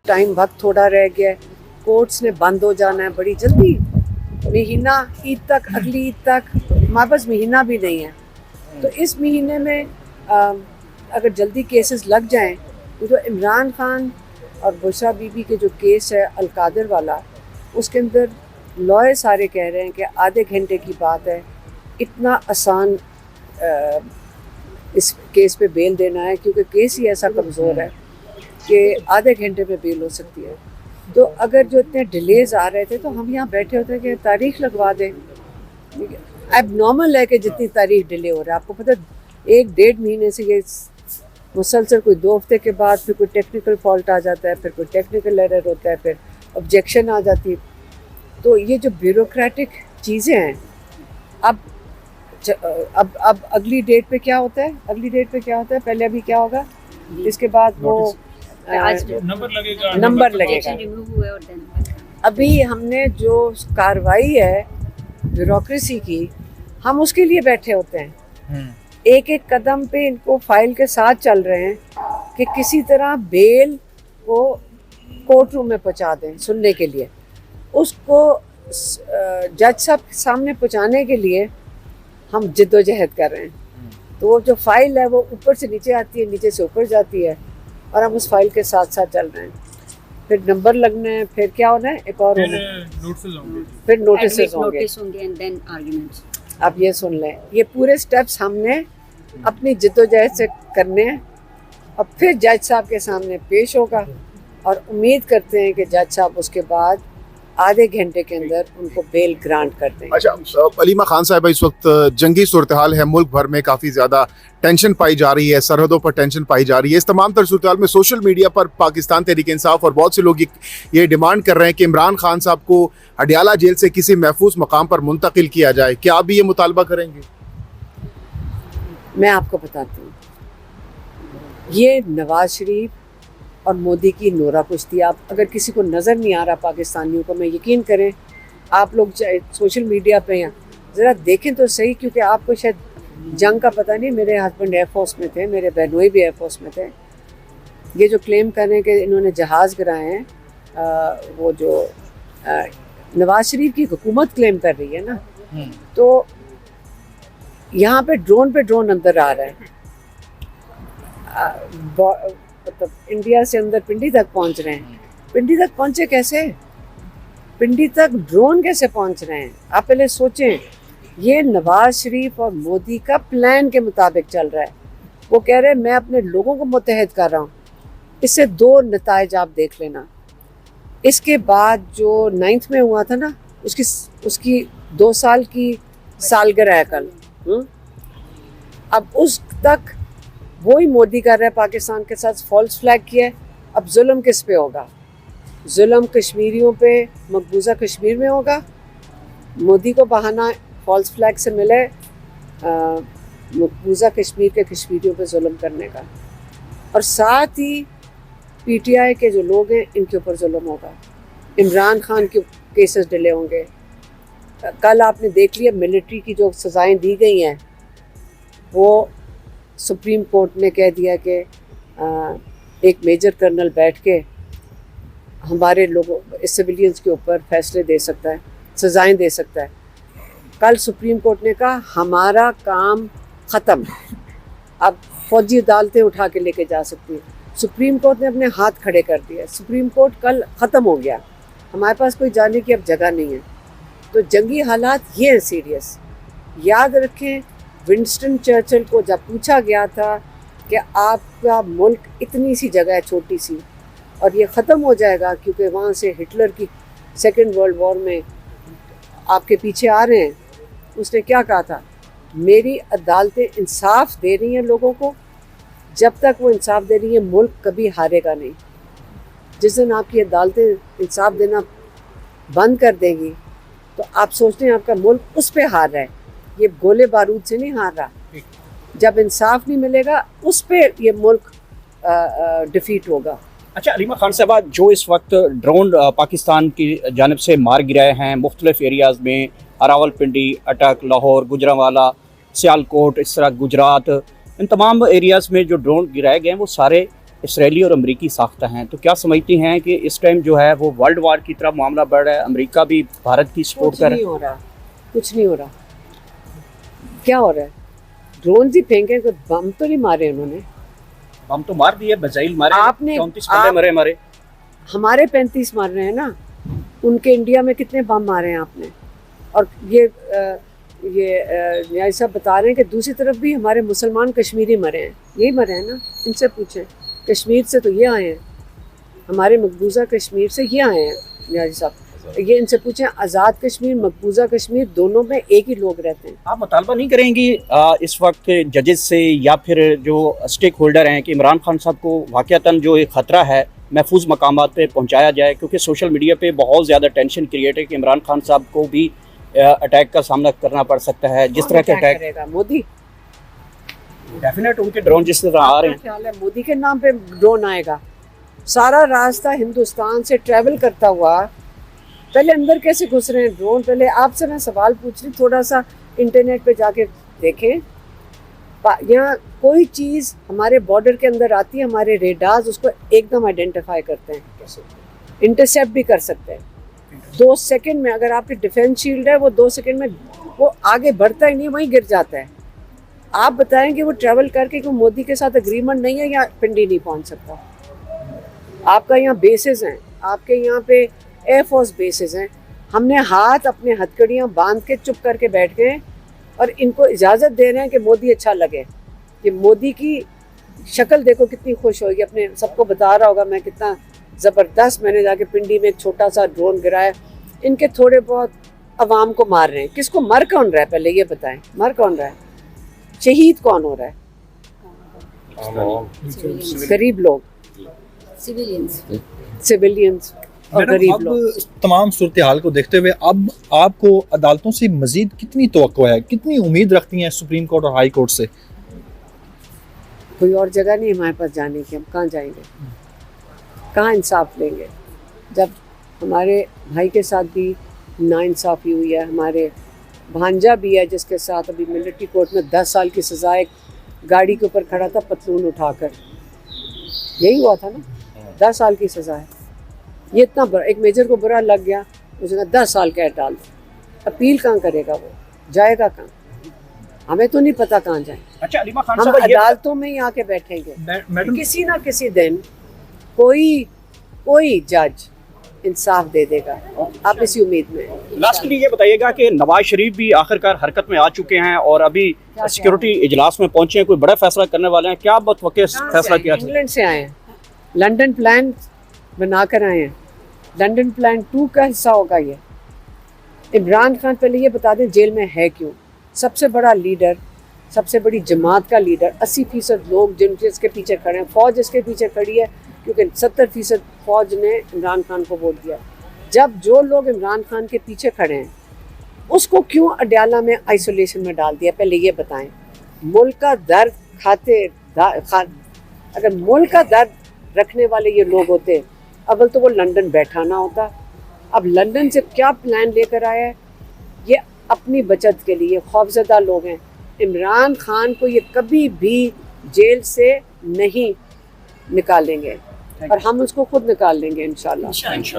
Time वक्त थोड़ा रह गया है, कोर्ट्स ने बंद हो जाना है बड़ी जल्दी, महीना ईद तक, अगली ईद तक, हमारे पास महीना भी नहीं है। तो इस महीने में अगर जल्दी केसेस लग जाएं तो इमरान खान और बुशरा बीबी के जो केस है अलकादर वाला, उसके अंदर लॉयर सारे कह रहे हैं कि आधे घंटे की बात है, इतना आसान इस केस पे बेल देना है, क्योंकि केस ही ऐसा कमज़ोर है कि आधे घंटे में बेल हो सकती है। तो अगर जो इतने डिलेज आ रहे थे तो हम यहाँ बैठे होते कि तारीख लगवा दें। अब नॉर्मल है कि जितनी तारीख डिले हो रहा है, आपको पता 1-1.5 महीने से ये मुसलसल, कोई 2 हफ्ते के बाद फिर कोई टेक्निकल फॉल्ट आ जाता है, फिर कोई टेक्निकल एरर होता है, फिर ऑब्जेक्शन आ जाती है। तो ये जो ब्यूरोक्रेटिक चीज़ें हैं, अब अगली डेट पे क्या होता है, पहले अभी क्या होगा, इसके बाद वो नंबर लगेगा। अभी हमने जो कार्रवाई है ब्यूरोक्रेसी की, हम उसके लिए बैठे होते हैं, एक एक कदम पे इनको फाइल के साथ चल रहे हैं कि किसी तरह बेल को कोर्ट रूम में पहुंचा दें सुनने के लिए। उसको जज साहब के सामने पहुंचाने के लिए हम जिद्दोजहद कर रहे हैं। तो वो जो फाइल है वो ऊपर से नीचे आती है, नीचे से ऊपर जाती है, और हम उस फाइल के साथ साथ चल रहे हैं। फिर नंबर लगने हैं, फिर क्या होना है, एक और फिर नोटिस होंगे एंड देन आर्गुमेंट्स। आप ये सुन लें, ये पूरे स्टेप्स हमने अपनी जिद्दोजहद से करने हैं, और फिर जज साहब के सामने पेश होगा, और उम्मीद करते हैं कि जज साहब उसके बाद आधे घंटे के अंदर उनको बेल ग्रांट कर दें। अच्छा, अलीमा खान साहिबा, इस वक्त जंगी सूरत हाल है, मुल्क भर में काफ़ी ज़्यादा टेंशन पाई जा रही है, सरहदों पर टेंशन पाई जा रही है। इस तमाम तर सूरत हाल में सोशल मीडिया पर पाकिस्तान तहरीक इंसाफ और बहुत से लोग ये डिमांड कर रहे हैं कि इमरान खान साहब को अडियाला जेल से किसी महफूज मकाम पर मुंतकिल किया जाए। क्या आप भी ये मुतालबा करेंगे? मैं आपको बताती हूँ, ये नवाज शरीफ और मोदी की नोरा कुश्ती, आप अगर किसी को नज़र नहीं आ रहा पाकिस्तानियों को, मैं यकीन करें आप लोग चाहे सोशल मीडिया पे हैं, ज़रा देखें तो सही, क्योंकि आपको शायद जंग का पता नहीं। मेरे हस्बैंड एयरफोर्स में थे, मेरे बहनोई भी एयरफोर्स में थे। ये जो क्लेम कर रहे हैं कि इन्होंने जहाज़ गिराए हैं, वो जो नवाज शरीफ की हुकूमत क्लेम कर रही है ना, तो यहाँ पे ड्रोन अंदर आ रहा है, मतलब इंडिया से अंदर पिंडी तक पहुंच रहे हैं। पिंडी तक पहुंचे कैसे, पिंडी तक ड्रोन कैसे पहुंच रहे हैं? आप पहले सोचें। ये नवाज शरीफ और मोदी का प्लान के मुताबिक चल रहा है। वो कह रहे हैं मैं अपने लोगों को मुत्तहद कर रहा हूँ। इससे 2 नताइज आप देख लेना। इसके बाद जो 9th में हुआ था ना, उसकी 2 साल की सालगिरह है कल। अब उस तक वही मोदी कर रहा है, पाकिस्तान के साथ फॉल्स फ्लैग किया है। अब जुल्म किस पे होगा? जुल्म कश्मीरियों पे, मकबूजा कश्मीर में होगा। मोदी को बहाना फॉल्स फ्लैग से मिले मकबूजा कश्मीर के कश्मीरियों पे जुल्म करने का, और साथ ही पीटीआई के जो लोग हैं इनके ऊपर जुल्म होगा। इमरान खान के केसेस डिले होंगे। कल आपने देख लिया मिलिट्री की जो सज़ाएं दी गई हैं, वो सुप्रीम कोर्ट ने कह दिया कि एक मेजर कर्नल बैठ के हमारे लोगों, सिविलियंस के ऊपर फैसले दे सकता है, सज़ाएं दे सकता है। कल सुप्रीम कोर्ट ने कहा हमारा काम ख़त्म, अब फौजी अदालतें उठा के लेके जा सकती है। सुप्रीम कोर्ट ने अपने हाथ खड़े कर दिए। सुप्रीम कोर्ट कल ख़त्म हो गया, हमारे पास कोई जाने की अब जगह नहीं है। तो जंगी हालात ये हैं सीरियस। याद रखें, विंस्टन चर्चिल को जब पूछा गया था कि आपका मुल्क इतनी सी जगह है, छोटी सी, और ये ख़त्म हो जाएगा क्योंकि वहाँ से हिटलर की 2nd वर्ल्ड वॉर में आपके पीछे आ रहे हैं, उसने क्या कहा था? मेरी अदालतें इंसाफ दे रही हैं लोगों को, जब तक वो इंसाफ दे रही हैं मुल्क कभी हारेगा नहीं। जिस दिन आपकी अदालतें इंसाफ देना बंद कर देंगी तो आप सोचते हैं आपका मुल्क उस पे हार रहा है, ये गोले बारूद से नहीं हार रहा। जब इंसाफ नहीं मिलेगा उस पे ये मुल्क डिफीट होगा। अच्छा अलीमा खान साहबा, जो इस वक्त ड्रोन पाकिस्तान की जानिब से मार गिराए हैं मुख्तलिफ एरियाज़ में, रावलपिंडी, अटक, लाहौर, गुजरांवाला, सियालकोट, इस तरह गुजरात, इन तमाम एरियाज़ में जो ड्रोन गिराए गए हैं वो सारे इसराइली और अमरीकी साख्ता हैं, तो क्या समझती हैं कि इस टाइम जो है वो वर्ल्ड वार की तरफ मामला बढ़ रहा है, अमेरिका भी भारत की सपोर्ट कर रहा है? हो रहा, कुछ नहीं हो रहा। क्या हो रहा है? ड्रोन ही फेंके, कोई बम तो नहीं मारे उन्होंने। हम तो मार दिए, बजाइल मारे, आपने 34 बंदे मरे हमारे। हमारे 35 मार रहे हैं ना, उनके इंडिया में कितने बम मारे हैं आपने? और ये साहब बता रहे हैं कि दूसरी तरफ भी हमारे मुसलमान कश्मीरी मरे हैं। यही मरे हैं ना, इनसे पूछें। कश्मीर से तो ये आए हैं, हमारे मकबूजा कश्मीर से ये आए हैं न्याजी साहब। ये इनसे पूछें, आज़ाद कश्मीर, मकबूजा कश्मीर, दोनों में एक ही लोग रहते हैं। आप मुतालबा नहीं करेंगी इस वक्त जजेस से या फिर जो स्टेक होल्डर हैं कि इमरान खान साहब को वाक़तन जो एक ख़तरा है महफूज मकामात पे पहुंचाया जाए, क्योंकि सोशल मीडिया पे बहुत ज़्यादा टेंशन क्रिएट है कि इमरान खान साहब को भी अटैक का सामना करना पड़ सकता है, जिस तरह के अटैक करेगा मोदी। डेफिनेट उनके ड्रोन जिस तरह आ रहे हैं। ख्याल है मोदी के नाम पे ड्रोन आएगा? सारा रास्ता हिंदुस्तान से ट्रैवल करता हुआ पहले अंदर कैसे घुस रहे हैं ड्रोन? पहले आपसे मैं सवाल पूछ रही, थोड़ा सा इंटरनेट पे जाके देखें। यहाँ कोई चीज़ हमारे बॉर्डर के अंदर आती है, हमारे रेडार्स उसको एकदम आइडेंटिफाई करते हैं, इंटरसेप्ट भी कर सकते हैं 2 सेकंड में। अगर आपकी डिफेंस शील्ड है, वो 2 सेकंड में वो आगे बढ़ता ही नहीं, वहीं गिर जाता है। आप बताएं कि वो ट्रैवल करके क्यों मोदी के साथ एग्रीमेंट नहीं है या पिंडी नहीं पहुंच सकता? आपका यहाँ बेसेस हैं, आपके यहाँ पे एयरफोर्स बेसेस हैं। हमने हाथ अपने हथकड़ियाँ बांध के चुप करके बैठ गए और इनको इजाज़त दे रहे हैं कि मोदी अच्छा लगे। कि मोदी की शक्ल देखो कितनी खुश होगी, अपने सबको बता रहा होगा मैं कितना ज़बरदस्त, मैंने जाके पिंडी में एक छोटा सा ड्रोन गिराया। इनके थोड़े बहुत अवाम को मार रहे हैं। किसको? मर कौन रहा है पहले ये बताएं, मर कौन रहा है? शहीद कौन हो रहा है? गरीब लोग, सिविलियंस और गरीब लोग। अब तमाम सूरत हाल को देखते हुए अब आपको अदालतों से मजीद कितनी तवक्को है, कितनी उम्मीद रखती हैं सुप्रीम कोर्ट और हाई कोर्ट से? कोई और जगह नहीं हमारे पास जाने की, हम कहाँ जाएंगे, कहाँ इंसाफ लेंगे? जब हमारे भाई के साथ भी नाइंसाफ़ी हुई है, हमारे भांजा भी है जिसके साथ अभी मिलिट्री कोर्ट में 10 साल की सज़ा, एक गाड़ी के ऊपर खड़ा था पतलून उठाकर, यही हुआ था ना, 10 साल की सज़ा है। ये इतना बड़ा, एक मेजर को बुरा लग गया, उसने 10 साल कैद डाल दिया। अपील कहाँ करेगा वो? जाएगा कहाँ? हमें तो नहीं पता कहाँ जाए। अच्छा अलीमा खान हम साहब, अदालतों में ही आके बैठेंगे। मैडम किसी ना किसी दिन कोई जज इंसाफ दे देगा, आप इसी उम्मीद में। लास्टली ये बताइएगा कि नवाज शरीफ भी आखिरकार हरकत में आ चुके हैं और अभी सिक्योरिटी इजलास में पहुंचे हैं, कोई बड़ा फैसला करने वाले हैं क्या? मुतवक्किल फैसला किया? इंग्लैंड से आए हैं, लंदन प्लान बनाकर आए हैं, लंदन प्लान 2 का हिस्सा होगा ये। इमरान खान पहले ये बता दें जेल में है क्यों? सबसे बड़ा लीडर, सबसे बड़ी जमात का लीडर, 80% लोग जिसके पीछे खड़े हैं, फ़ौज इसके पीछे खड़ी है क्योंकि 70% फ़ौज ने इमरान खान को वोट दिया। जब जो लोग इमरान खान के पीछे खड़े हैं उसको क्यों अडयाला में आइसोलेशन में डाल दिया? पहले ये बताएं। मुल्क का दर्द अगर मुल्क का दर्द रखने वाले ये लोग होते, अव्वल तो वो लंदन बैठा ना होता। अब लंदन से क्या प्लान लेकर आया है? ये अपनी बचत के लिए खौफजदा लोग हैं। इमरान खान को ये कभी भी जेल से नहीं निकालेंगे और हम उसको खुद निकाल लेंगे इंशाल्लाह।